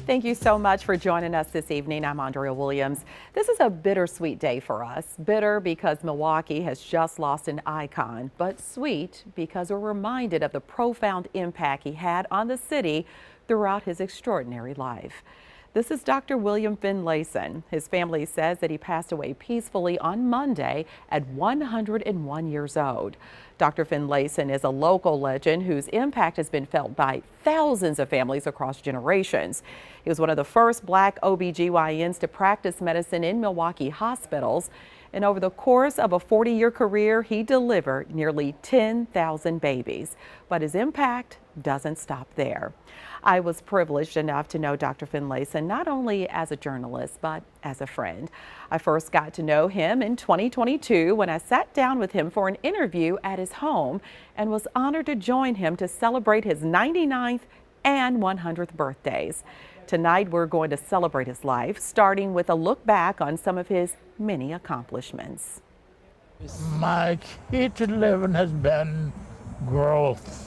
Thank you so much for joining us this evening. I'm Andrea Williams. This is a bittersweet day for us. Bitter because Milwaukee has just lost an icon, but sweet because we're reminded of the profound impact he had on the city throughout his extraordinary life. This is Dr. William Finlayson. His family says that he passed away peacefully on Monday at 101 years old. Dr. Finlayson is a local legend whose impact has been felt by thousands of families across generations. He was one of the first Black OBGYNs to practice medicine in Milwaukee hospitals. And over the course of a 40-year career, he delivered nearly 10,000 babies. But his impact doesn't stop there. I was privileged enough to know Dr. Finlayson not only as a journalist, but as a friend. I first got to know him in 2022 when I sat down with him for an interview at his home and was honored to join him to celebrate his 99th and 100th birthdays. Tonight, we're going to celebrate his life, starting with a look back on some of his many accomplishments. My key to living has been growth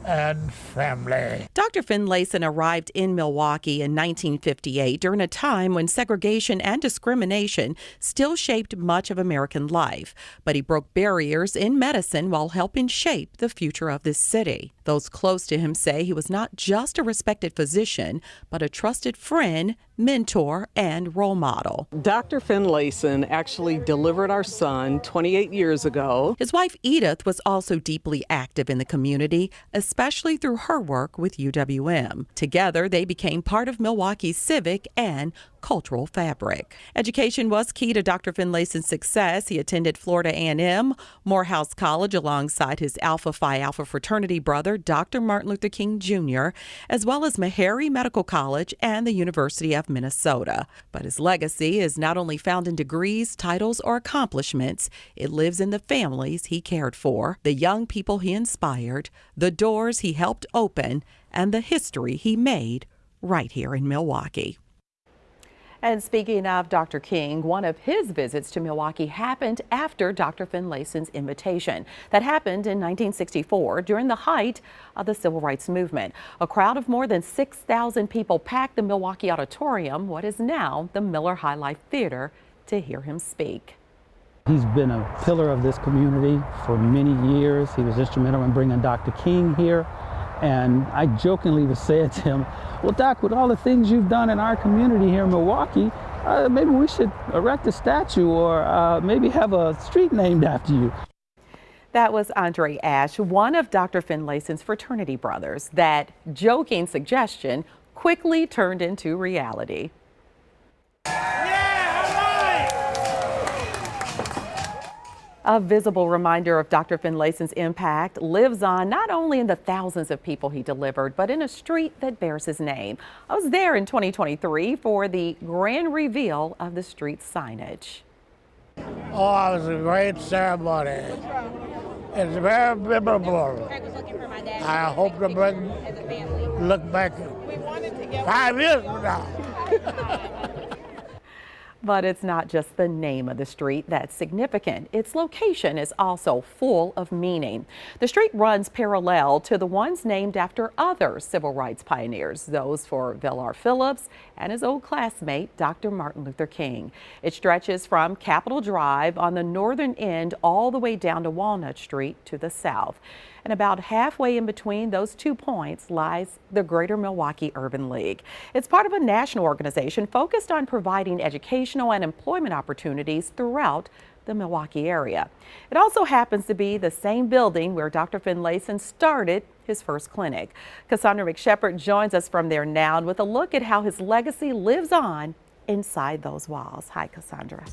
and family. Dr. Finlayson arrived in Milwaukee in 1958 during a time when segregation and discrimination still shaped much of American life. But he broke barriers in medicine while helping shape the future of this city. Those close to him say he was not just a respected physician, but a trusted friend, mentor, and role model. Dr. Finlayson actually delivered our son 28 years ago. His wife Edith was also deeply active in the community, especially through her work with UWM. Together, they became part of Milwaukee's civic and cultural fabric. Education was key to Dr. Finlayson's success. He attended Florida A&M, Morehouse College alongside his Alpha Phi Alpha fraternity brother, Dr. Martin Luther King Jr., as well as Meharry Medical College and the University of Minnesota. But his legacy is not only found in degrees, titles, or accomplishments. It lives in the families he cared for, the young people he inspired, the doors he helped open, and the history he made right here in Milwaukee. And speaking of Dr. King, one of his visits to Milwaukee happened after Dr. Finlayson's invitation. That happened in 1964 during the height of the Civil Rights Movement. A crowd of more than 6,000 people packed the Milwaukee Auditorium, what is now the Miller High Life Theater, to hear him speak. He's been a pillar of this community for many years. He was instrumental in bringing Dr. King here. And I jokingly was saying to him, well, Doc, with all the things you've done in our community here in Milwaukee, maybe we should erect a statue or maybe have a street named after you. That was Andre Ash, one of Dr. Finlayson's fraternity brothers. That joking suggestion quickly turned into reality. A visible reminder of Dr. Finlayson's impact lives on not only in the thousands of people he delivered, but in a street that bears his name. I was there in 2023 for the grand reveal of the street's signage. Oh, it was a great ceremony. It's very memorable. I hope to look back 5 years from now. But it's not just the name of the street that's significant. Its location is also full of meaning. The street runs parallel to the ones named after other civil rights pioneers, those for Villar Phillips and his old classmate, Dr. Martin Luther King. It stretches from Capitol Drive on the northern end all the way down to Walnut Street to the south. And about halfway in between those 2 points lies the Greater Milwaukee Urban League. It's part of a national organization focused on providing educational and employment opportunities throughout the Milwaukee area. It also happens to be the same building where Dr. Finlayson started his first clinic. Cassandra McShepard joins us from there now with a look at how his legacy lives on inside those walls. Hi, Cassandra.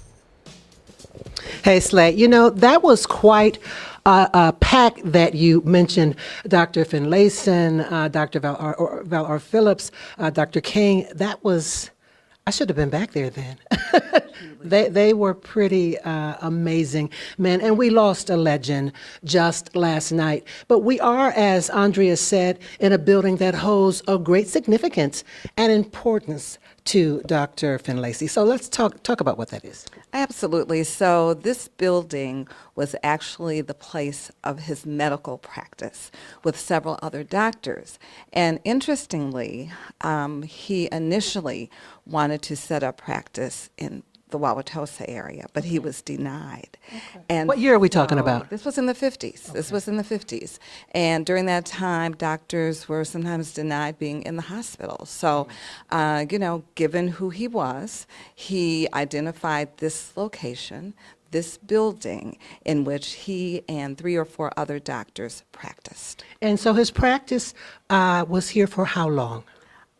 Hey, Slay, you know, that was quite a pack that you mentioned. Dr. Finlayson, Dr. Villar Phillips, Dr. King, that was I should have been back there then. They were pretty amazing men, and we lost a legend just last night. But we are, as Andrea said, in a building that holds a great significance and importance to Dr. Finlayson. So let's talk about what that is. Absolutely. So this building was actually the place of his medical practice with several other doctors. And interestingly, he initially wanted to set up practice in the Wauwatosa area, but he was denied. And What year are we talking about? this was in the 50s. This was in the 50s. And during that time, doctors were sometimes denied being in the hospital. So, given who he was, he identified this location, this building, in which he and 3 or 4 other doctors practiced. And so his practice was here for how long?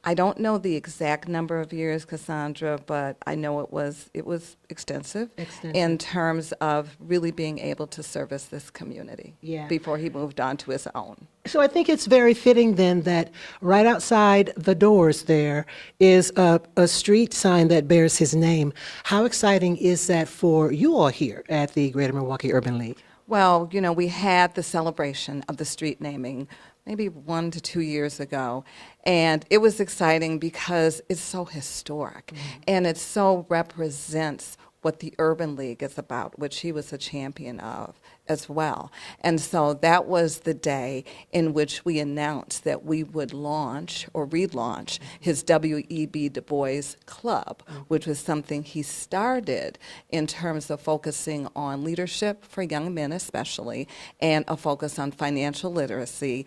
I don't know the exact number of years, Cassandra, but I know it was extensive, in terms of really being able to service this community before he moved on to his own. So I think it's very fitting then that right outside the doors there is a street sign that bears his name. How exciting is that for you all here at the Greater Milwaukee Urban League? Well, we had the celebration of the street naming maybe 1 to 2 years ago, and it was exciting because it's so historic, and it so represents what the Urban League is about, which he was a champion of as well. And so that was the day in which we announced that we would launch or relaunch his W.E.B. Du Bois Club, which was something he started in terms of focusing on leadership for young men especially, and a focus on financial literacy,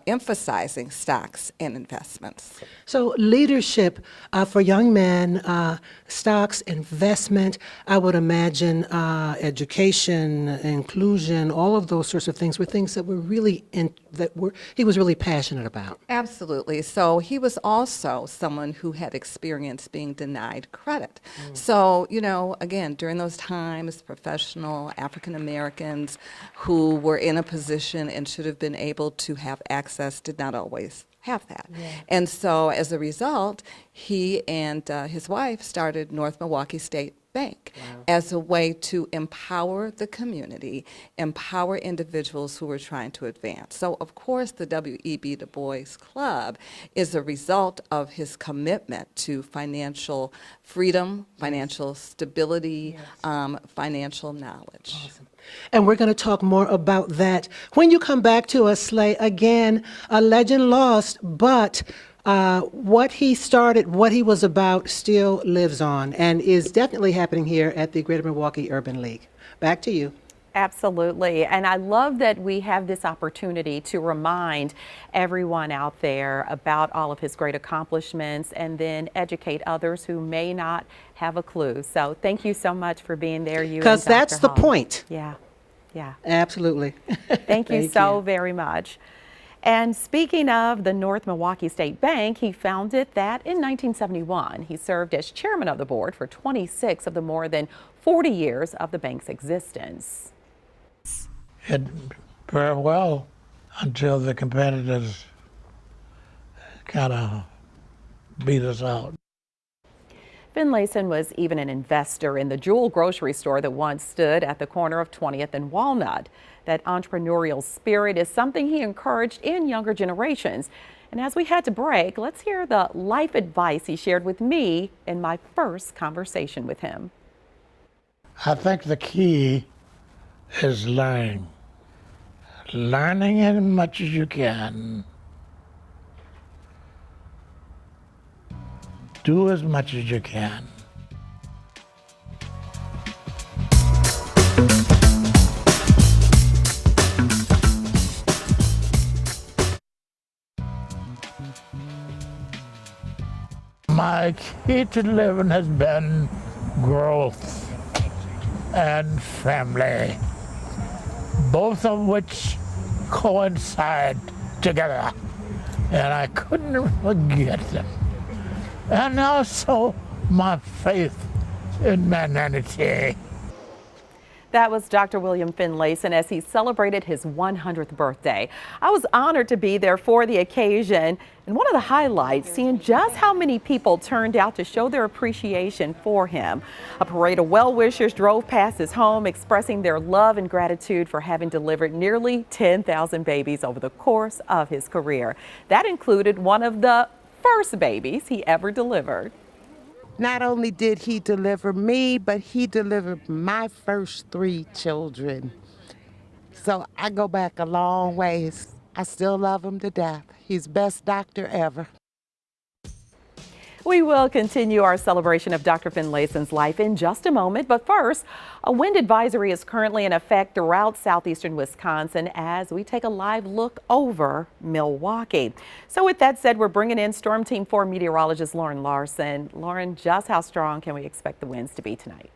emphasizing stocks and investments. So leadership for young men, stocks, investment, I would imagine education, inclusion, all of those sorts of things were things that were really he was really passionate about. Absolutely. So he was also someone who had experienced being denied credit. So, again, during those times, professional African Americans who were in a position and should have been able to have access did not always have that. And so as a result, he and his wife started North Milwaukee State Bank as a way to empower the community, empower individuals who were trying to advance. So, of course, the W.E.B. Du Bois Club is a result of his commitment to financial freedom, financial stability, financial knowledge. Awesome. And we're going to talk more about that when you come back to us, Slay. Again, a legend lost, but what he started, what he was about, still lives on and is definitely happening here at the Greater Milwaukee Urban League. Back to you. Absolutely. And I love that we have this opportunity to remind everyone out there about all of his great accomplishments and then educate others who may not have a clue. So thank you so much for being there. Because that's the point. Yeah. Absolutely. Thank you so very much. And speaking of the North Milwaukee State Bank, he founded that in 1971. He served as chairman of the board for 26 of the more than 40 years of the bank's existence. It very well until the competitors kind of beat us out. Finlayson was even an investor in the Jewel grocery store that once stood at the corner of 20th and Walnut. That entrepreneurial spirit is something he encouraged in younger generations. And as we had to break, let's hear the life advice he shared with me in my first conversation with him. I think the key is learning. Learning as much as you can. Do as much as you can. My key to living has been growth and family, both of which coincide together, and I couldn't forget them. And also my faith in humanity. That was Dr. William Finlayson as he celebrated his 100th birthday. I was honored to be there for the occasion, and one of the highlights, seeing just how many people turned out to show their appreciation for him. A parade of well-wishers drove past his home, expressing their love and gratitude for having delivered nearly 10,000 babies over the course of his career. That included one of the first babies he ever delivered. Not only did he deliver me, but he delivered my first 3 children. So I go back a long ways. I still love him to death. He's best doctor ever. We will continue our celebration of Dr. Finlayson's life in just a moment, but first, a wind advisory is currently in effect throughout southeastern Wisconsin as we take a live look over Milwaukee. So with that said, we're bringing in Storm Team 4 meteorologist Lauren Larson. Lauren, just how strong can we expect the winds to be tonight?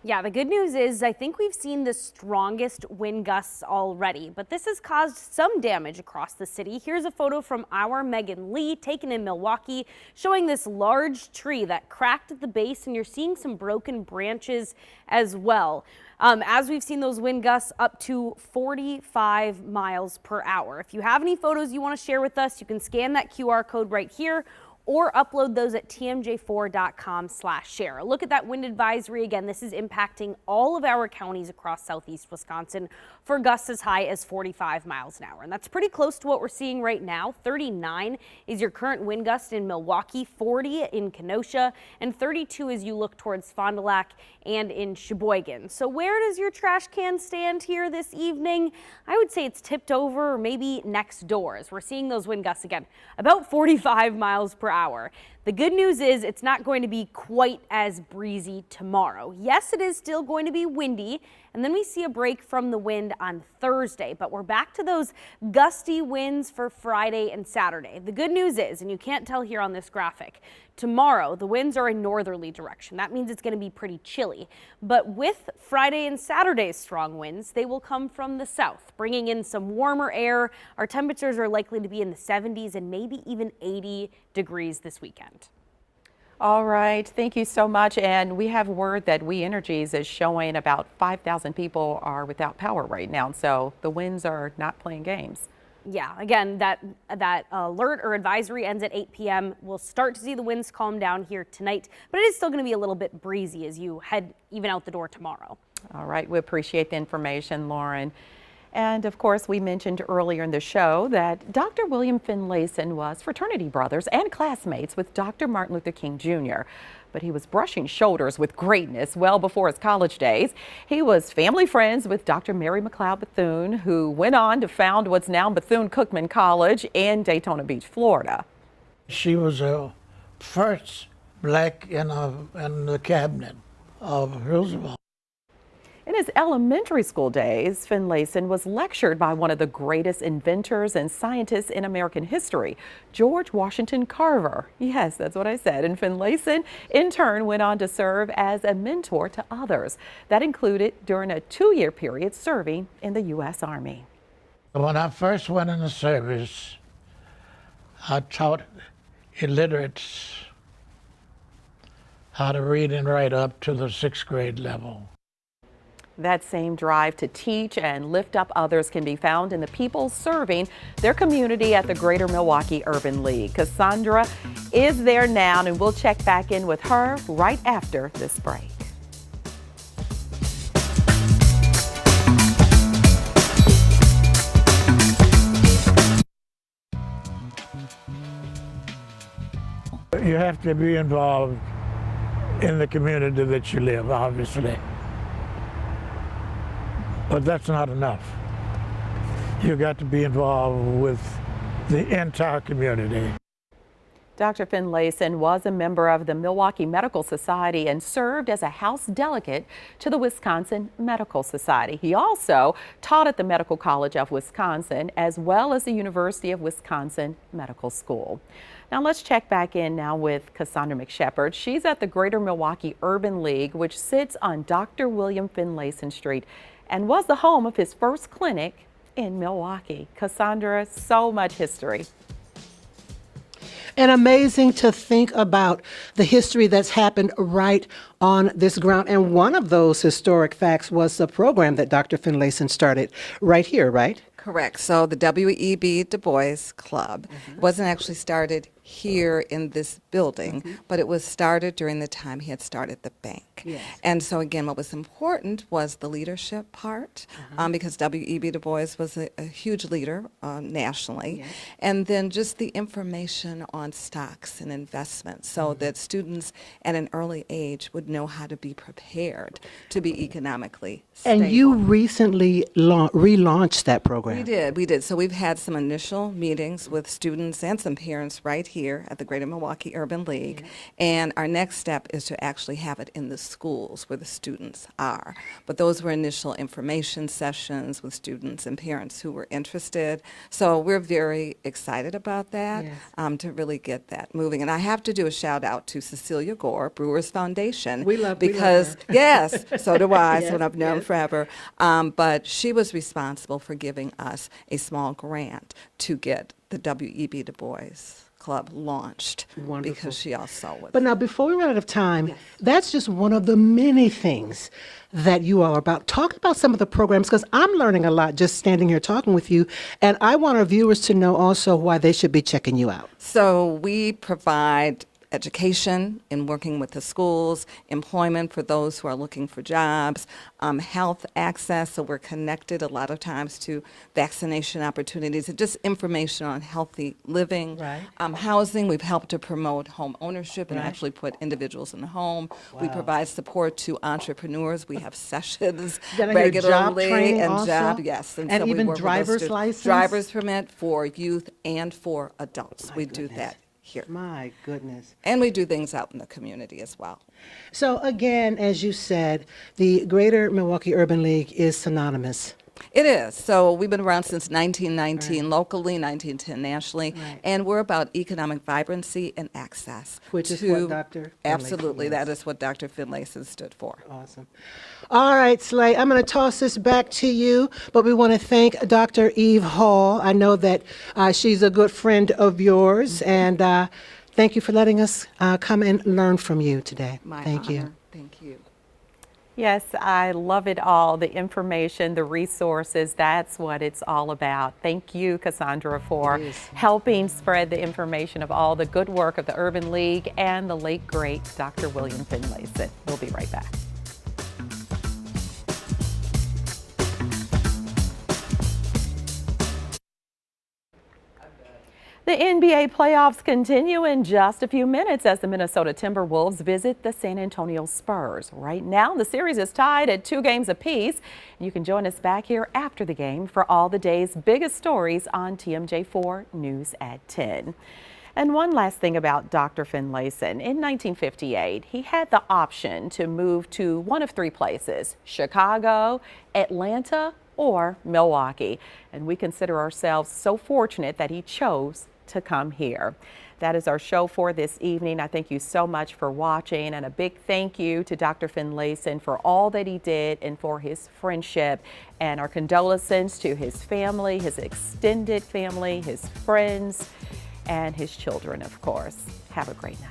Yeah, the good news is I think we've seen the strongest wind gusts already, but this has caused some damage across the city. Here's a photo from our Megan Lee taken in Milwaukee showing this large tree that cracked at the base, and you're seeing some broken branches as well. As we've seen those wind gusts up to 45 miles per hour. If you have any photos you want to share with us, you can scan that QR code right here or upload those at tmj4.com/share. Look at that wind advisory again. This is impacting all of our counties across southeast Wisconsin for gusts as high as 45 miles an hour. And that's pretty close to what we're seeing right now. 39 is your current wind gust in Milwaukee, 40 in Kenosha, and 32 as you look towards Fond du Lac and in Sheboygan. So where does your trash can stand here this evening? I would say it's tipped over or maybe next door as we're seeing those wind gusts again, about 45 miles per hour. The good news is it's not going to be quite as breezy tomorrow. Yes, it is still going to be windy, and then we see a break from the wind on Thursday, but we're back to those gusty winds for Friday and Saturday. The good news is, and you can't tell here on this graphic, tomorrow the winds are in northerly direction. That means it's going to be pretty chilly, but with Friday and Saturday's strong winds, they will come from the south, bringing in some warmer air. Our temperatures are likely to be in the 70s and maybe even 80 degrees this weekend. All right, thank you so much. And we have word that We Energies is showing about 5,000 people are without power right now. So the winds are not playing games. Yeah, again, that alert or advisory ends at 8 p.m. We'll start to see the winds calm down here tonight, but it is still going to be a little bit breezy as you head even out the door tomorrow. All right, we appreciate the information, Lauren. And of course, we mentioned earlier in the show that Dr. William Finlayson was fraternity brothers and classmates with Dr. Martin Luther King Jr., but he was brushing shoulders with greatness well before his college days. He was family friends with Dr. Mary McLeod Bethune, who went on to found what's now Bethune-Cookman College in Daytona Beach, Florida. She was the first black in the cabinet of Roosevelt. In his elementary school days, Finlayson was lectured by one of the greatest inventors and scientists in American history, George Washington Carver. Yes, that's what I said. And Finlayson, in turn, went on to serve as a mentor to others. That included during a 2-year period serving in the U.S. Army. When I first went in the service, I taught illiterates how to read and write up to the 6th grade level. That same drive to teach and lift up others can be found in the people serving their community at the Greater Milwaukee Urban League. Cassandra is there now, and we'll check back in with her right after this break. You have to be involved in the community that you live, obviously. But that's not enough. You got to be involved with the entire community. Dr. Finlayson was a member of the Milwaukee Medical Society and served as a House delegate to the Wisconsin Medical Society. He also taught at the Medical College of Wisconsin as well as the University of Wisconsin Medical School. Now let's check back in now with Cassandra McShepard. She's at the Greater Milwaukee Urban League, which sits on Dr. William Finlayson Street and was the home of his first clinic in Milwaukee. Cassandra, so much history. And amazing to think about the history that's happened right on this ground. And one of those historic facts was the program that Dr. Finlayson started right here, right? Correct. So the W.E.B. Du Bois Club wasn't actually started here in this building, but it was started during the time he had started the bank. Yes. And so again, what was important was the leadership part, because W.E.B. Du Bois was a huge leader nationally, Yes. and then just the information on stocks and investments so that students at an early age would know how to be prepared to be economically stable. And you recently relaunched that program. We did. So we've had some initial meetings with students and some parents right here at the Greater Milwaukee Urban League. And our next step is to actually have it in the schools where the students are. But those were initial information sessions with students and parents who were interested. So we're very excited about that, Yes. to really get that moving. And I have to do a shout out to Cecilia Gore, Brewers Foundation. We love because her. Yes, so do I. Yes, So I've known yes. forever. But she was responsible for giving us a small grant to get the W.E.B. Du Bois Club launched. Wonderful. Because she also was. But now, before we run out of time, that's just one of the many things that you all are about. Talk about some of the programs, because I'm learning a lot just standing here talking with you, and I want our viewers to know also why they should be checking you out. So we provide education in working with the schools, employment for those who are looking for jobs, health access, so we're connected a lot of times to vaccination opportunities and just information on healthy living. Right. Housing, we've helped to promote home ownership and Right. actually put individuals in the home. We Wow. provide support to entrepreneurs. We have sessions Did I hear job regularly training and also? job, yes. And so we even work with those driver's students. license? Driver's permit for youth and for adults. We do goodness. that here. My goodness. And we do things out in the community as well. So again, as you said, the Greater Milwaukee Urban League is synonymous. It is. So we've been around since 1919 locally, 1910 nationally, Right. and we're about economic vibrancy and access. Which is to- what Dr. Finlayson Absolutely. is. That is what Dr. Finlayson stood for. Awesome. All right, Slay, I'm going to toss this back to you, but we want to thank Dr. Eve Hall. I know that she's a good friend of yours, and thank you for letting us come and learn from you today. My Thank you. honor. Thank you. Yes, I love it all. The information, the resources, that's what it's all about. Thank you, Cassandra, for helping spread the information of all the good work of the Urban League and the late, great Dr. William Finlayson. We'll be right back. The NBA playoffs continue in just a few minutes as the Minnesota Timberwolves visit the San Antonio Spurs. Right now, the series is tied at 2 games apiece. You can join us back here after the game for all the day's biggest stories on TMJ4 News at 10. And one last thing about Dr. Finlayson. In 1958, he had the option to move to one of 3 places: Chicago, Atlanta, or Milwaukee. And we consider ourselves so fortunate that he chose to come here. That is our show for this evening. I thank you so much for watching, and a big thank you to Dr. Finlayson for all that he did and for his friendship, and our condolences to his family, his extended family, his friends, and his children, of course. Have a great night.